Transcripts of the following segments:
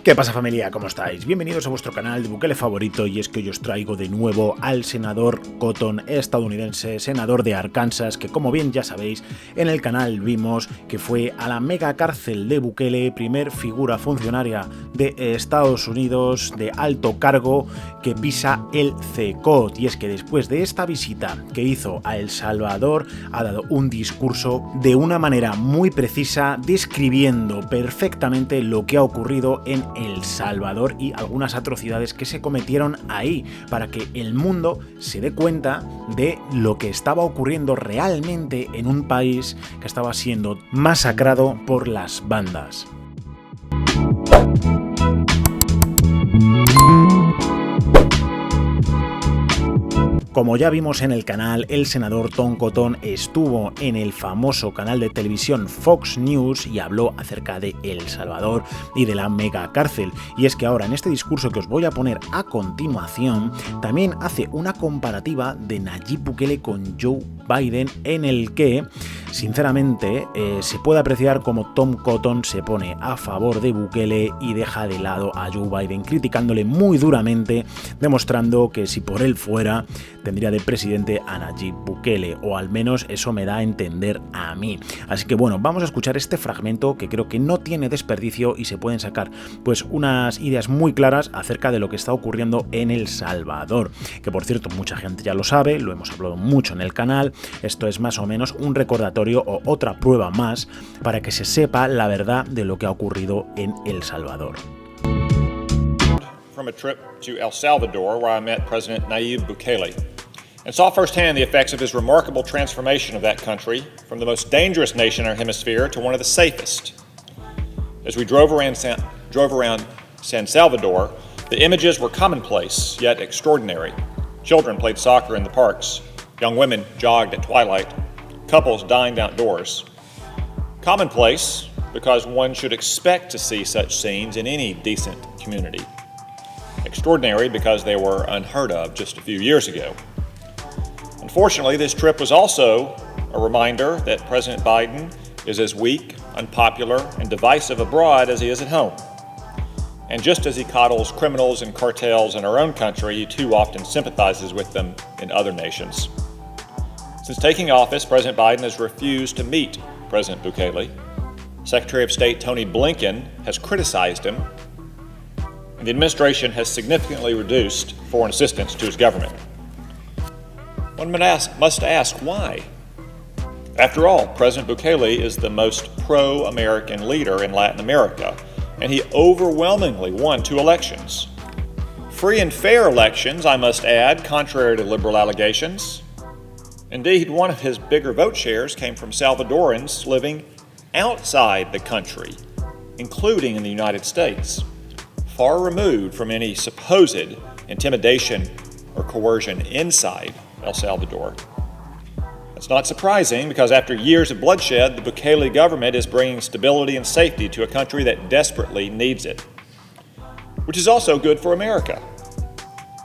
¿Qué pasa, familia? ¿Cómo estáis? Bienvenidos a vuestro canal de Bukele favorito, y es que hoy os traigo de nuevo al senador Cotton, estadounidense, senador de Arkansas, que como bien ya sabéis, en el canal vimos que fue a la mega cárcel de Bukele, primer figura funcionaria de Estados Unidos de alto cargo que pisa el CECOT, y es que después de esta visita que hizo a El Salvador ha dado un discurso de una manera muy precisa, describiendo perfectamente lo que ha ocurrido en El Salvador y algunas atrocidades que se cometieron ahí, para que el mundo se dé cuenta de lo que estaba ocurriendo realmente en un país que estaba siendo masacrado por las bandas. Como ya vimos en el canal, el senador Tom Cotton estuvo en el famoso canal de televisión Fox News y habló acerca de El Salvador y de la mega cárcel. Y es que ahora, en este discurso que os voy a poner a continuación, también hace una comparativa de Nayib Bukele con Joe Biden, en el que, sinceramente, se puede apreciar como Tom Cotton se pone a favor de Bukele y deja de lado a Joe Biden, criticándole muy duramente, demostrando que si por él fuera, tendría de presidente a Nayib Bukele, o al menos eso me da a entender a mí. Así que bueno, vamos a escuchar este fragmento que creo que no tiene desperdicio y se pueden sacar pues unas ideas muy claras acerca de lo que está ocurriendo en El Salvador, que por cierto mucha gente ya lo sabe, lo hemos hablado mucho en el canal. Esto es más o menos un recordatorio o otra prueba más para que se sepa la verdad de lo que ha ocurrido en El Salvador. From a trip to El Salvador, where I met President Nayib Bukele and saw firsthand the effects of his remarkable transformation of that country from the most dangerous nation in our hemisphere to one of the safest. As we drove around San Salvador, the images were commonplace yet extraordinary. Children played soccer in the parks, young women jogged at twilight, couples dined outdoors. Commonplace because one should expect to see such scenes in any decent community. Extraordinary because they were unheard of just a few years ago. Unfortunately, this trip was also a reminder that President Biden is as weak, unpopular, and divisive abroad as he is at home. And just as he coddles criminals and cartels in our own country, he too often sympathizes with them in other nations. Since taking office, President Biden has refused to meet President Bukele. Secretary of State Tony Blinken has criticized him, and the administration has significantly reduced foreign assistance to his government. One must ask why. After all, President Bukele is the most pro-American leader in Latin America, and he overwhelmingly won 2 elections. Free and fair elections, I must add, contrary to liberal allegations. Indeed, one of his bigger vote shares came from Salvadorans living outside the country, including in the United States, far removed from any supposed intimidation or coercion inside El Salvador. That's not surprising, because after years of bloodshed, the Bukele government is bringing stability and safety to a country that desperately needs it, which is also good for America.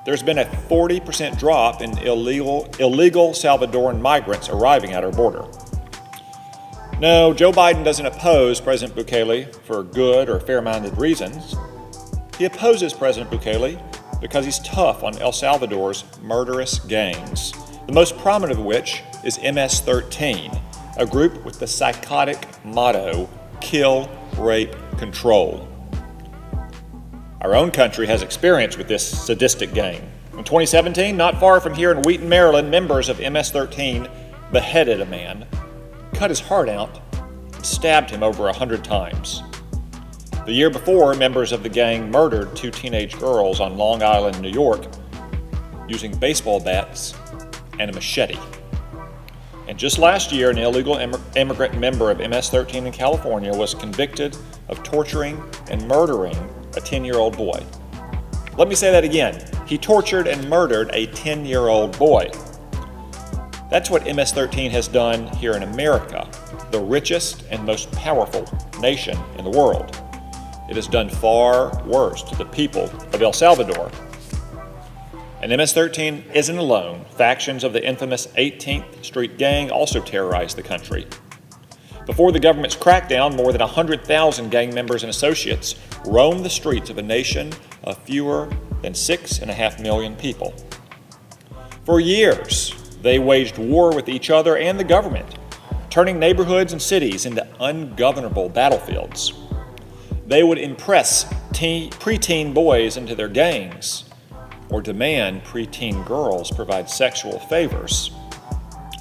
There's been a 40% drop in illegal Salvadoran migrants arriving at our border. No, Joe Biden doesn't oppose President Bukele for good or fair-minded reasons. He opposes President Bukele because he's tough on El Salvador's murderous gangs, the most prominent of which is MS-13, a group with the psychotic motto, kill, rape, control. Our own country has experience with this sadistic gang. In 2017, not far from here in Wheaton, Maryland, members of MS-13 beheaded a man, cut his heart out, and stabbed him over 100 times. The year before, members of the gang murdered 2 teenage girls on Long Island, New York, using baseball bats and a machete. And just last year, an illegal immigrant member of MS-13 in California was convicted of torturing and murdering a 10-year-old boy. Let me say that again. He tortured and murdered a 10-year-old boy. That's what MS-13 has done here in America, the richest and most powerful nation in the world. It has done far worse to the people of El Salvador. And MS-13 isn't alone. Factions of the infamous 18th Street Gang also terrorized the country. Before the government's crackdown, more than 100,000 gang members and associates roam the streets of a nation of fewer than 6.5 million people. For years, they waged war with each other and the government, turning neighborhoods and cities into ungovernable battlefields. They would impress preteen boys into their gangs or demand preteen girls provide sexual favors,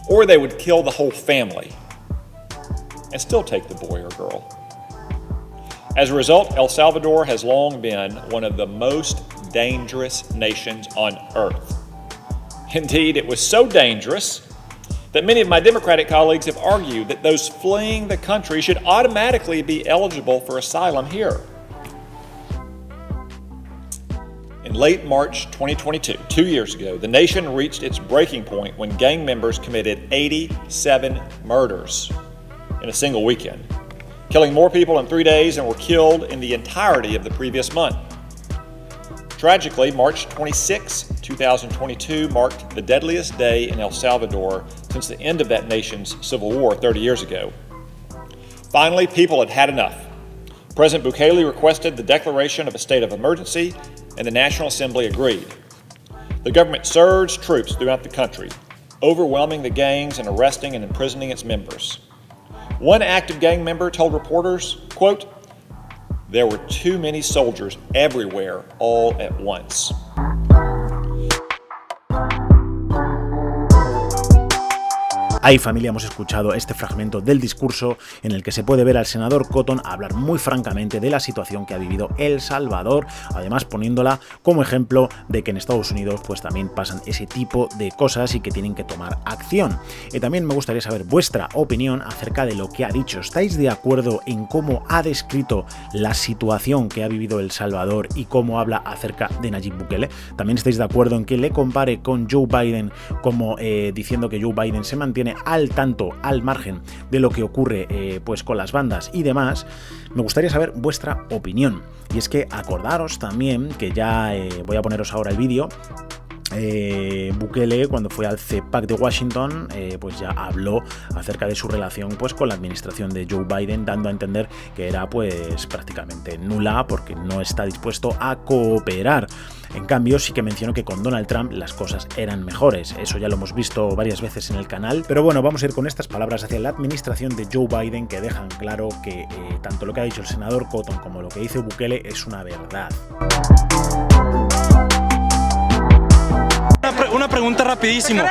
or they would kill the whole family and still take the boy or girl. As a result, El Salvador has long been one of the most dangerous nations on earth. Indeed, it was so dangerous that many of my Democratic colleagues have argued that those fleeing the country should automatically be eligible for asylum here. In late March 2022, 2 years ago, the nation reached its breaking point when gang members committed 87 murders in a single weekend, killing more people in 3 days than were killed in the entirety of the previous month. Tragically, March 26, 2022 marked the deadliest day in El Salvador since the end of that nation's civil war 30 years ago. Finally, people had had enough. President Bukele requested the declaration of a state of emergency, and the National Assembly agreed. The government surged troops throughout the country, overwhelming the gangs and arresting and imprisoning its members. One active gang member told reporters, quote, "There were too many soldiers everywhere all at once." Ahí, familia, hemos escuchado este fragmento del discurso en el que se puede ver al senador Cotton hablar muy francamente de la situación que ha vivido El Salvador, además poniéndola como ejemplo de que en Estados Unidos pues también pasan ese tipo de cosas y que tienen que tomar acción. Y también me gustaría saber vuestra opinión acerca de lo que ha dicho. ¿Estáis de acuerdo en cómo ha descrito la situación que ha vivido El Salvador y cómo habla acerca de Nayib Bukele? ¿También estáis de acuerdo en que le compare con Joe Biden como diciendo que Joe Biden se mantiene al tanto, al margen de lo que ocurre pues con las bandas y demás? Me gustaría saber vuestra opinión. Y es que acordaros también que ya voy a poneros ahora el vídeo. Bukele, cuando fue al CEPAC de Washington, pues ya habló acerca de su relación pues con la administración de Joe Biden, dando a entender que era pues prácticamente nula porque no está dispuesto a cooperar. En cambio, sí que mencionó que con Donald Trump las cosas eran mejores. Eso ya lo hemos visto varias veces en el canal. Pero bueno, vamos a ir con estas palabras hacia la administración de Joe Biden, que dejan claro que tanto lo que ha dicho el senador Cotton como lo que dice Bukele es una verdad. Una pregunta rapidísimo.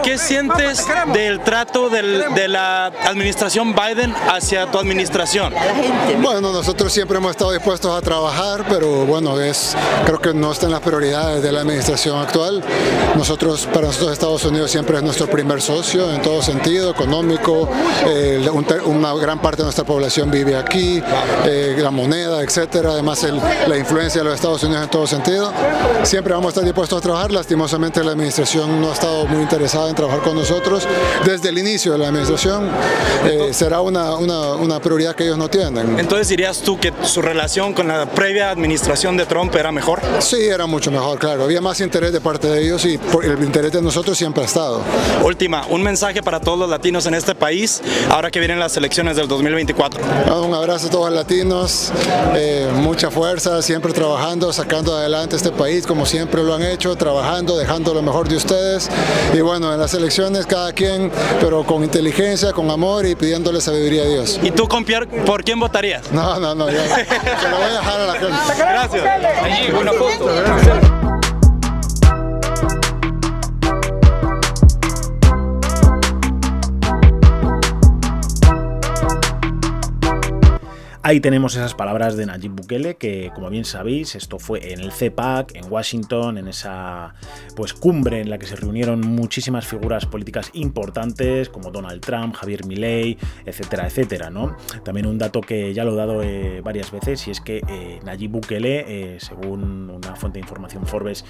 ¿Qué sientes del trato de la administración Biden hacia tu administración? Bueno, nosotros siempre hemos estado dispuestos a trabajar, pero bueno, creo que no está en las prioridades de la administración actual. Para nosotros Estados Unidos siempre es nuestro primer socio en todo sentido, económico. Una gran parte de nuestra población vive aquí, la moneda, etcétera. Además, la influencia de los Estados Unidos en todo sentido. Siempre vamos a estar dispuestos a trabajar. Lastimosamente, la administración no ha estado muy interesada en trabajar con nosotros desde el inicio de la administración. Será una prioridad que ellos no tienen. Entonces, ¿dirías tú que su relación con la previa administración de Trump era mejor? Sí, era mucho mejor, claro. Había más interés de parte de ellos y el interés de nosotros siempre ha estado. Última, un mensaje para todos los latinos en este país ahora que vienen las elecciones del 2024. Un abrazo a todos los latinos, mucha fuerza, siempre trabajando, sacando adelante este país como siempre lo han hecho, trabajando, dejando lo mejor de ustedes. Y bueno, en las elecciones cada quien, pero con inteligencia, con amor y pidiéndole sabiduría a Dios. ¿Y tú, por quién votarías? No, se lo voy a dejar a la gente. Gracias. Allí, una foto. Ahí tenemos esas palabras de Nayib Bukele, que como bien sabéis, esto fue en el CEPAC, en Washington, en esa pues cumbre en la que se reunieron muchísimas figuras políticas importantes como Donald Trump, Javier Milei, etcétera, etcétera, ¿no? También un dato que ya lo he dado varias veces, y es que Nayib Bukele, según una fuente de información Forbes,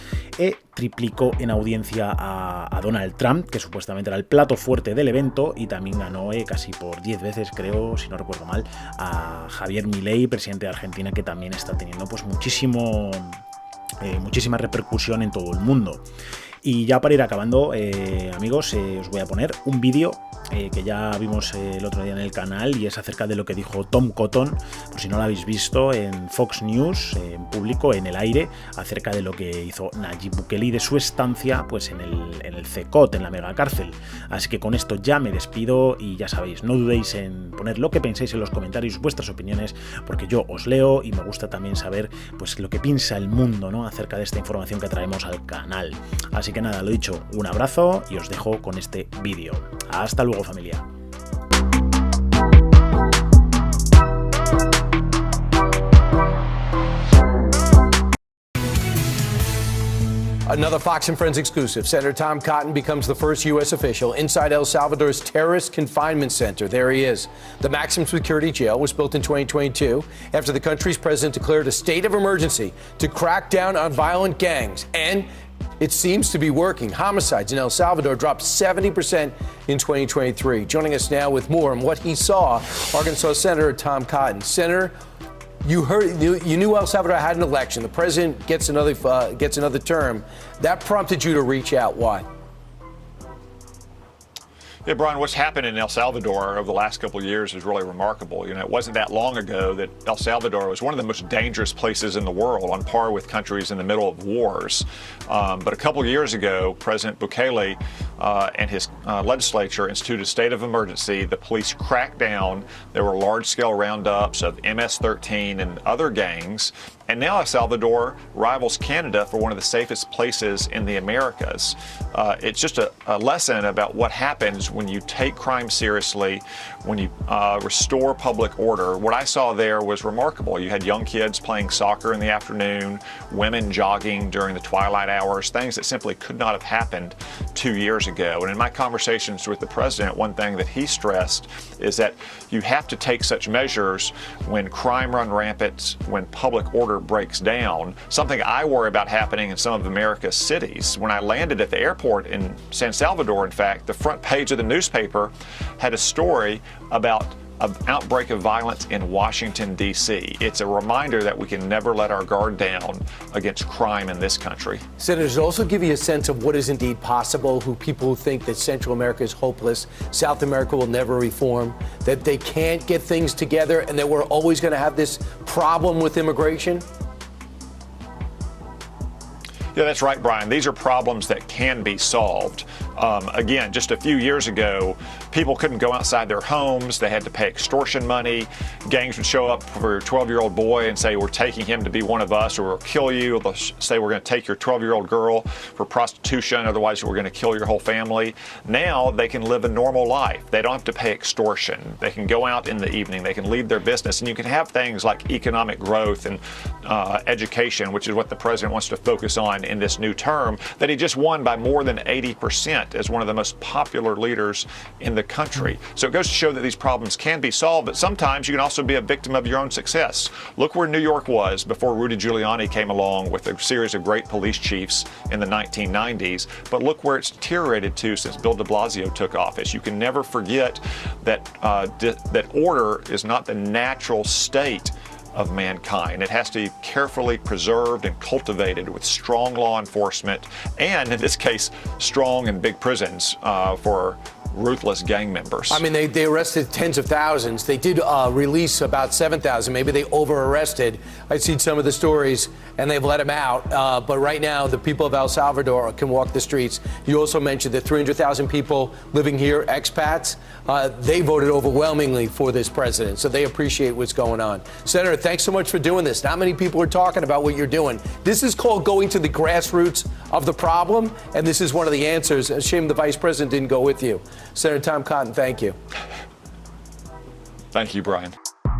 triplicó en audiencia a Donald Trump, que supuestamente era el plato fuerte del evento, y también ganó casi por 10 veces, creo, si no recuerdo mal, a Javier Milei, presidente de Argentina, que también está teniendo pues muchísima repercusión en todo el mundo. Y ya para ir acabando, amigos, os voy a poner un vídeo que ya vimos el otro día en el canal, y es acerca de lo que dijo Tom Cotton, por si no lo habéis visto, en Fox News, en público, en el aire, acerca de lo que hizo Nayib Bukele y de su estancia pues en el CECOT, en la megacárcel. Así que con esto ya me despido, y ya sabéis, no dudéis en poner lo que penséis en los comentarios, vuestras opiniones, porque yo os leo y me gusta también saber pues lo que piensa el mundo, ¿no?, acerca de esta información que traemos al canal. Así que nada, lo dicho, un abrazo y os dejo con este vídeo. Hasta luego, familia. Another Fox and Friends exclusive. Senator Tom Cotton becomes the first U.S. official inside El Salvador's terrorist confinement center. There he is. The maximum security jail was built in 2022 after the country's president declared a state of emergency to crack down on violent gangs. And it seems to be working. Homicides in El Salvador dropped 70% in 2023. Joining us now with more on what he saw, Arkansas Senator Tom Cotton. Senator, you knew El Salvador had an election. The president gets another term. That prompted you to reach out. Why? Yeah, Brian, what's happened in El Salvador over the last couple of years is really remarkable. You know, it wasn't that long ago that El Salvador was one of the most dangerous places in the world, on par with countries in the middle of wars. But a couple of years ago, President Bukele and his legislature instituted a state of emergency. The police cracked down. There were large-scale roundups of MS-13 and other gangs. And now El Salvador rivals Canada for one of the safest places in the Americas. It's just a lesson about what happens when you take crime seriously, when you restore public order. What I saw there was remarkable. You had young kids playing soccer in the afternoon, women jogging during the twilight hours, things that simply could not have happened 2 years ago. And in my conversations with the president, one thing that he stressed is that you have to take such measures when crime run rampant, when public order breaks down, something I worry about happening in some of America's cities. When I landed at the airport in San Salvador, in fact, the front page of the newspaper had a story about an outbreak of violence in Washington, D.C. It's a reminder that we can never let our guard down against crime in this country. Senators, also give you a sense of what is indeed possible, who people who think that Central America is hopeless, South America will never reform, that they can't get things together, and that we're always going to have this problem with immigration? Yeah, that's right, Brian. These are problems that can be solved. Again, just a few years ago, people couldn't go outside their homes. They had to pay extortion money. Gangs would show up for a 12-year-old boy and say, we're taking him to be one of us, or we'll kill you. They'll say, we're going to take your 12-year-old girl for prostitution, otherwise we're going to kill your whole family. Now they can live a normal life. They don't have to pay extortion. They can go out in the evening. They can lead their business. And you can have things like economic growth and education, which is what the president wants to focus on in this new term, that he just won by more than 80% as one of the most popular leaders in the country. So it goes to show that these problems can be solved, but sometimes you can also be a victim of your own success. Look where New York was before Rudy Giuliani came along with a series of great police chiefs in the 1990s, but look where it's deteriorated to since Bill de Blasio took office. You can never forget that that order is not the natural state of mankind. It has to be carefully preserved and cultivated with strong law enforcement, and in this case, strong and big prisons for ruthless gang members. I mean, they arrested tens of thousands. They did release about 7,000. Maybe they over-arrested. I've seen some of the stories, and they've let them out. But right now, the people of El Salvador can walk the streets. You also mentioned that 300,000 people living here, expats, they voted overwhelmingly for this president, so they appreciate what's going on. Senator, thanks so much for doing this. Not many people are talking about what you're doing. This is called going to the grassroots of the problem, and this is one of the answers. A shame the vice president didn't go with you. Senator Tom Cotton, thank you. Thank you, Brian.